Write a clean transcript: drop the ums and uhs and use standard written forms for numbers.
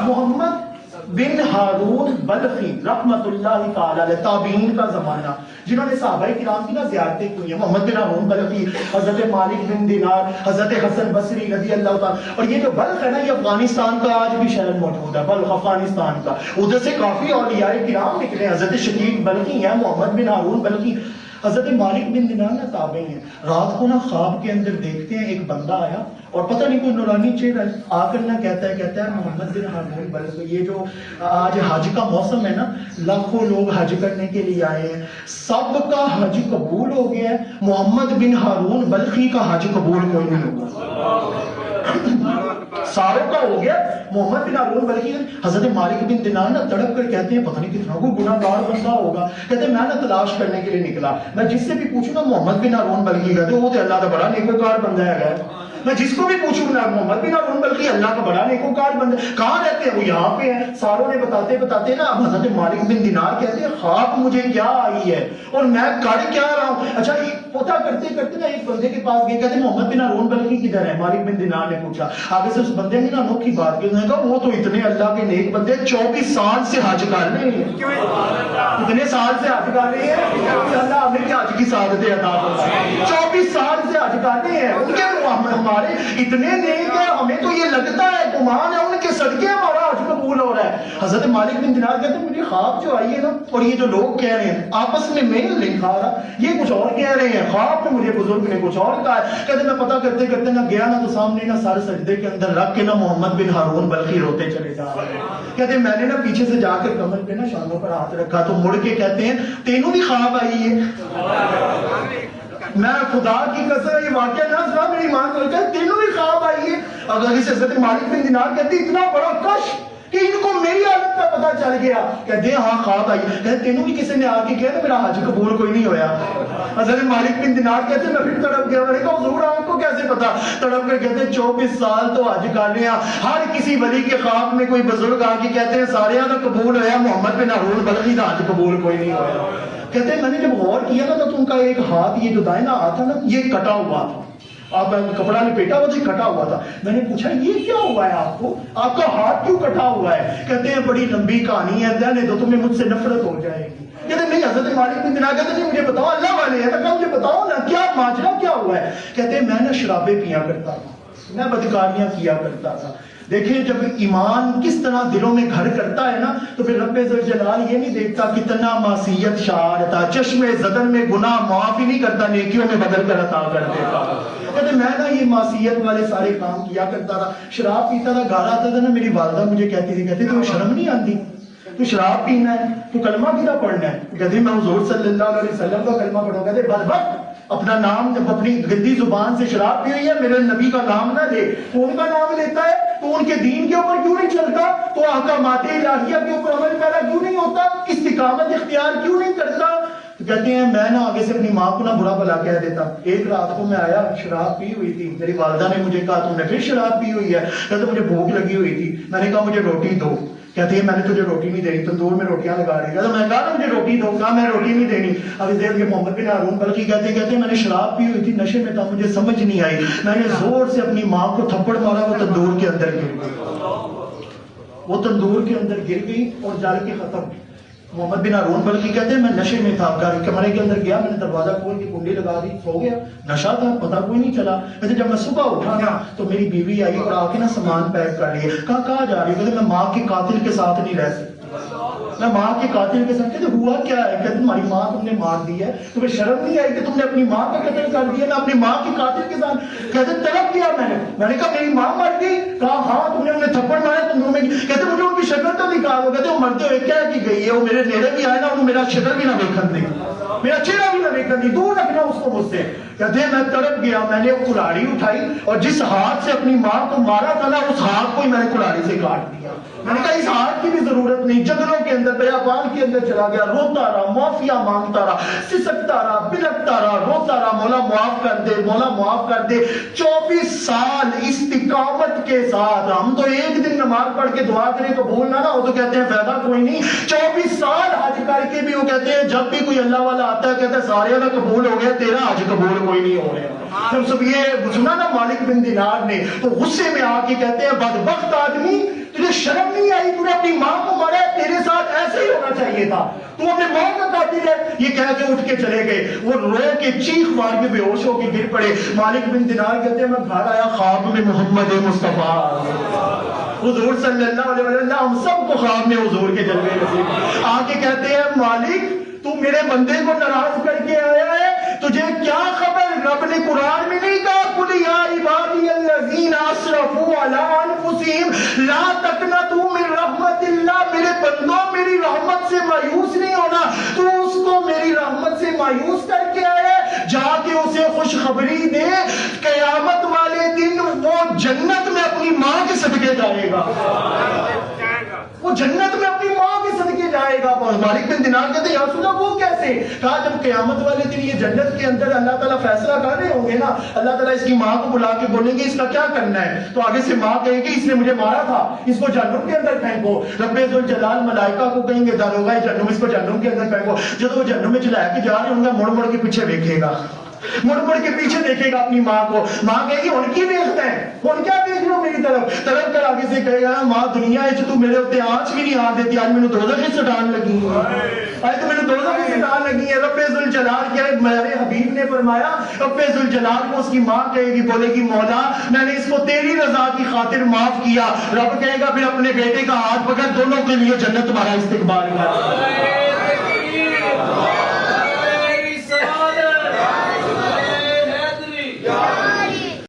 محمد بن ہارون بلخی رحمت اللہ تعالی علیہ، تابعین کا زمانہ، جنہوں نے صحابہ کرام کی زیارتیں کی ہیں، محمد بن ہارون بلخی، حضرت مالک بن دینار، حضرت حسن بصری رضی اللہ تعالی. اور یہ جو بلخ ہے نا، یہ افغانستان کا آج بھی شہر موجود ہے، بلخ افغانستان کا. ادھر سے کافی اولیاء کرام نکلے، حضرت شقیق بلخی ہیں، محمد بن ہارون بلخی، حضرت مالک بن دینار نا تابعی ہیں. رات کو نا خواب کے اندر دیکھتے ہیں ایک بندہ آیا اور پتہ نہیں کوئی نورانی چہرہ آ کر نہ کہتا ہے محمد بن ہارون بلخی، یہ جو آج حج کا موسم ہے نا، لاکھوں لوگ حج کرنے کے لیے آئے ہیں، سب کا حج قبول ہو گیا ہے، محمد بن ہارون بلخی کا حج قبول کوئی نہیں ہوگا. ساروں کا ہو گیا، محمد بن ہارون بلخی. حضرت مالک بن دینار نا تڑپ کر کہتے ہیں پتہ نہیں کتنا کوئی گناہ گار بندہ ہوگا. کہتے ہیں میں نا تلاش کرنے کے لیے نکلا، میں جس سے بھی پوچھوں نا محمد بن ہارون بلخی کہتے وہ تو اللہ کا بڑا نیکوکار بندہ ہے. میں جس کو بھی پوچھوں نا محمد بن ہارون بلخی اللہ کا بڑا نیکوکار بندہ، کہاں رہتے ہیں؟ وہ یہاں پہ ہیں. ساروں نے بتاتے نا اب حضرت مالک بن دینار کہتے ہیں خواب مجھے کیا آئی ہے اور میں کر کیا رہا ہوں. اچھا پتہ کرتے کرتے نا ایک بندے کے پاس گئے، کہتے ہیں محمد بن ہارون بلخی کدھر ہے؟ مالک بن دینار نے پوچھا. آگے سے اس بندے نے نا انوکھی بات کی، انہوں نے کہا وہ تو اتنے اللہ کے نیک بندے 24 سال سے حج کر رہے ہیں. اتنے سال سے حج کر رہے ہیں، اللہ ہمیں کیا حج کی سعادت عطا فرمائے. 24 سال سے حج کر رہے ہیں، ان کے ہمارے اتنے نیک ہیں، ہمیں تو یہ لگتا ہے گمان ہے ان کے صدقے ہمارا حج قبول ہو رہا ہے. حضرت مالک بن دینار کہتے ہیں مجھے خواب جو آئی ہے نا، اور یہ جو لوگ کہہ رہے ہیں آپس میں میل نہیں کھا رہا، یہ کچھ اور کہہ رہے ہیں، خواب میں مجھے بزرگ نے کچھ اور کہا ہے. کہتے میں پتہ کرتے کرتے نہ گیا نا تو سامنے نا سر سجدے کے اندر رکھ کے نا محمد بن ہارون بلخی روتے چلے جا رہے ہیں. کہتے میں نے نا پیچھے سے جا کر کمر پہ نا شانوں پر ہاتھ رکھا تو مڑ کے کہتے ہیں تینوں بھی خواب آئی ہے؟ میں خدا کی قسم یہ واقعہ نہ سنا، میری ماں کو کہا تینوں بھی خواب آئی ہے. اگر اس حضرت مالک بن دینار کہتے اتنا بڑا کش کہ ان کو میری حالت کا پتہ چل گیا. کہتے ہیں ہاں خواب آئی. کہتے تینوں بھی کسی نے آ کے کہا تو میرا حج قبول کوئی نہیں ہویا. حضرت مالک بن دینار کہتے ہیں میں پھر تڑپ گیا، میں نے کہا حضور آپ کو کیسے پتا؟ تڑپ کر کہتے ہیں 24 سال تو حج کر رہے ہیں، ہر کسی ولی کے خواب میں کوئی بزرگ آ کے کہتے ہیں سارے کا قبول ہویا، محمد بن ہارون بلخی کا حج قبول کوئی نہیں ہویا. کہتے ہیں میں نے جب غور کیا نا تو ان کا ایک ہاتھ یہ جو دائنا ہاتھ تھا نا یہ کٹا ہوا تھا، آپ کپڑا لپیٹا ہوا تھا کٹا ہوا تھا. میں نے پوچھا یہ کیا ہوا ہے آپ کو، آپ کا ہاتھ کیوں کٹا ہوا ہے؟ کہتے ہیں بڑی لمبی کہانی ہے، جانے دو تمہیں مجھ سے نفرت ہو جائے گی. کہتے ہیں نہیں حضرت مالک بن دینار کہتے ہیں مجھے بتاؤ اللہ والے ہیں، کہا مجھے بتاؤ نا کیا ماجرا کیا ہوا ہے. کہتے ہیں میں نا شرابیں پیا کرتا تھا، میں بدکاریاں کیا کرتا تھا. دیکھیں جب ایمان کس طرح دلوں میں گھر کرتا ہے نا تو پھر رب ذوالجلال یہ نہیں دیکھتا کتنا معصیت شعار تھا، چشمے زدن میں گناہ معاف ہی نہیں کرتا، نیکیوں میں بدل کر عطا کر دیتا. کہتے میں نا یہ معصیت والے سارے کام کیا کرتا تھا، شراب پیتا تھا، گھر آتا تھا نا میری والدہ مجھے کہتی تھی، کہتی تمہیں شرم نہیں آتی؟ تو شراب پینا ہے تو کلمہ کدھر پڑھنا ہے؟ کہتے میں حضور صلی اللہ علیہ وسلم کا کلمہ پڑھوں. کہتے بدبخت اپنا نام جب اپنی گندی زبان سے شراب پی ہوئی ہے میرے نبی کا نام نہ لے. تو ان کا نام لیتا ہے تو ان کے دین کے اوپر کیوں نہیں چلتا؟ تو احکامات الہیہ کے اوپر عمل پیرا کیوں نہیں ہوتا؟ استقامت اختیار کیوں نہیں کرتا؟ کہتے ہیں میں نا آگے سے اپنی ماں کو نا برا بھلا کہہ دیتا. ایک رات کو میں آیا شراب پی ہوئی تھی، میری والدہ نے مجھے کہا تم نے پھر شراب پی ہوئی ہے. کہتے مجھے بھوک لگی ہوئی تھی، میں نے کہا مجھے روٹی دو. کہتے ہیں میں نے تجھے روٹی نہیں دینی، تندور میں روٹیاں لگا رہی. کہتا میں کہا مجھے روٹی دو، کہا میں روٹی نہیں دینی. اب اس دیر کے محمد بن ہارون بلخی کہتے ہیں میں نے شراب پی ہوئی تھی، نشے میں تھا، مجھے سمجھ نہیں آئی، میں نے زور سے اپنی ماں کو تھپڑ مارا، وہ تندور کے اندر گر گئی، وہ تندور کے اندر گر گئی اور جل کے ختم. محمد بن ہارون بلخی کہتے ہیں میں نشے میں تھا، کمرے کے اندر گیا، میں نے دروازہ کھول کے کنڈی لگا دی، سو گیا، نشہ تھا پتہ کوئی نہیں چلا. کہتے جب میں صبح اٹھا نا تو میری بیوی آئی اور آ کے نا سامان پیک کر لیے. کہاں جا رہی؟ کہتے میں ماں کے قاتل کے ساتھ نہیں رہ سکتی، میں ماں کے قاتل کے ساتھ. کہتے ہوا کیا ہے؟ کہتے تمہاری ماں تم نے مار دی ہے، تمہیں شرم نہیں آئی کہ تم نے اپنی ماں کا قتل کر دیا؟ میں اپنی ماں کے قاتل کے ساتھ. کہتے طلب کیا میں نے کہا میری ماں مر گئی. کہا ہاں تم نے انہیں تھپڑ مارے تندور میں. کہتے مجھے ان کی شکل تو نکالو. کہتے وہ مرتے ہوئے کیا کی گئی ہے، وہ میرے نیڑے بھی آئے نا انہوں میرا شکل بھی نہ دیکھن دی، میرا چہرہ بھی نہ دیکھن دی، دور رکھنا اس کو مجھ سے. کہتے ہیں میں تڑپ گیا، میں نے کلاڑی اٹھائی اور جس ہاتھ سے اپنی ماں کو مارا تھا نا اس ہاتھ کو ہی میں نے کلاڑی سے کاٹ دیا. میں نے کہا اس ہاتھ کی بھی ضرورت نہیں. جنگلوں کے اندر بیابان کے اندر چلا گیا، روتا رہا، معافیا مانگتا رہا، سسکتا رہا، بلکتا رہا، روتا رہا، مولا معاف کر دے، مولا معاف کر دے. 24 سال استقامت کے ساتھ. ہم تو ایک دن نماز پڑھ کے دعا کریں تو بھولنا نہ ہو تو کہتے ہیں فائدہ کوئی نہیں. 24 سال حج کر کے بھی وہ کہتے ہیں جب بھی کوئی اللہ والا آتا ہے کہتا ہے سارے کا قبول ہو گیا، تیرا حج قبول کوئی نہیں ہو رہا. جب سب یہ سنا نا مالک بن دینار نے تو غصے میں آ کے کہتے ہیں بدبخت آدمی تجھے شرم نہیں آئی اپنی ماں کو مارا ہے، تیرے ساتھ ایسے ہی ہونا چاہیے تھا، تو اپنے ماں کا قاتل ہے. یہ کہہ کے اٹھ کے چلے گئے. وہ رو کے چیخ مار کے بے ہوش ہو کے گر پڑے. مالک بن دینار کہتے ہیں میں گھر آیا، خواب میں محمد مصطفیٰ حضور صلی اللہ علیہ وسلم، ہم سب کو خواب میں حضور کے جلوے نصیب. آ کے کہتے ہیں مالک تو میرے بندے کو ناراض کر کے آیا ہے، تجھے کیا خبر؟ رب نے قرآن میں نہیں کہا قل یا عبادی الذین اسرفوا علی انفسہم لا تقنطوا من رحمت اللہ، میرے بندوں میری رحمت سے مایوس نہیں ہونا. تو اس کو میری رحمت سے مایوس کر کے آیا ہے، جا کے اسے خوشخبری دے قیامت والے دن وہ جنت میں اپنی ماں کے صدقے جائے گا، وہ جنت میں اپنی ماں کے صدقے جائے گا. مالک بن دینار کہتے ہیں یا رسول اللہ وہ کیسے؟ کہا جب قیامت والے دن یہ جنت کے اندر اللہ تعالیٰ فیصلہ کر رہے ہوں گے نا، اللہ تعالیٰ اس کی ماں کو بلا کے بولیں گے اس کا کیا کرنا ہے، تو آگے سے ماں کہے گی اس نے مجھے مارا تھا، اس کو جہنم کے اندر پھینکو. رب ذوالجلال ملائکہ کو کہیں گے داروغہ جہنم، اس کو جہنم کے اندر پھینکو. جب وہ جہنم میں چلا کے جا رہے ہوں گے، مڑ مڑ کے پیچھے دیکھے گا، مڑ مڑ کے پیچھے دیکھے گا اپنی ماں کو. ماں کہے گی ان کی دیکھتے ہیں، ان کیا دیکھ لو میری طرف کر آگے سے کہے گا ماں دنیا ہے تو میرے ہوتے آنچ بھی نہیں آن دیتی، آج میں نے دوزخ کی سٹان لگی ہے، آج تو میں نے دوزخ کی سٹان لگی ہے. رب ذوالجلال کیا میرے حبیب نے فرمایا، رب ذوالجلال کو اس کی ماں کہے گی، بولے گی مولا میں نے اس کو تیری رضا کی خاطر معاف کیا. رب کہے گا پھر اپنے بیٹے کا ہاتھ پکڑ، دونوں کے لیے جنت تمہارا استقبال کر.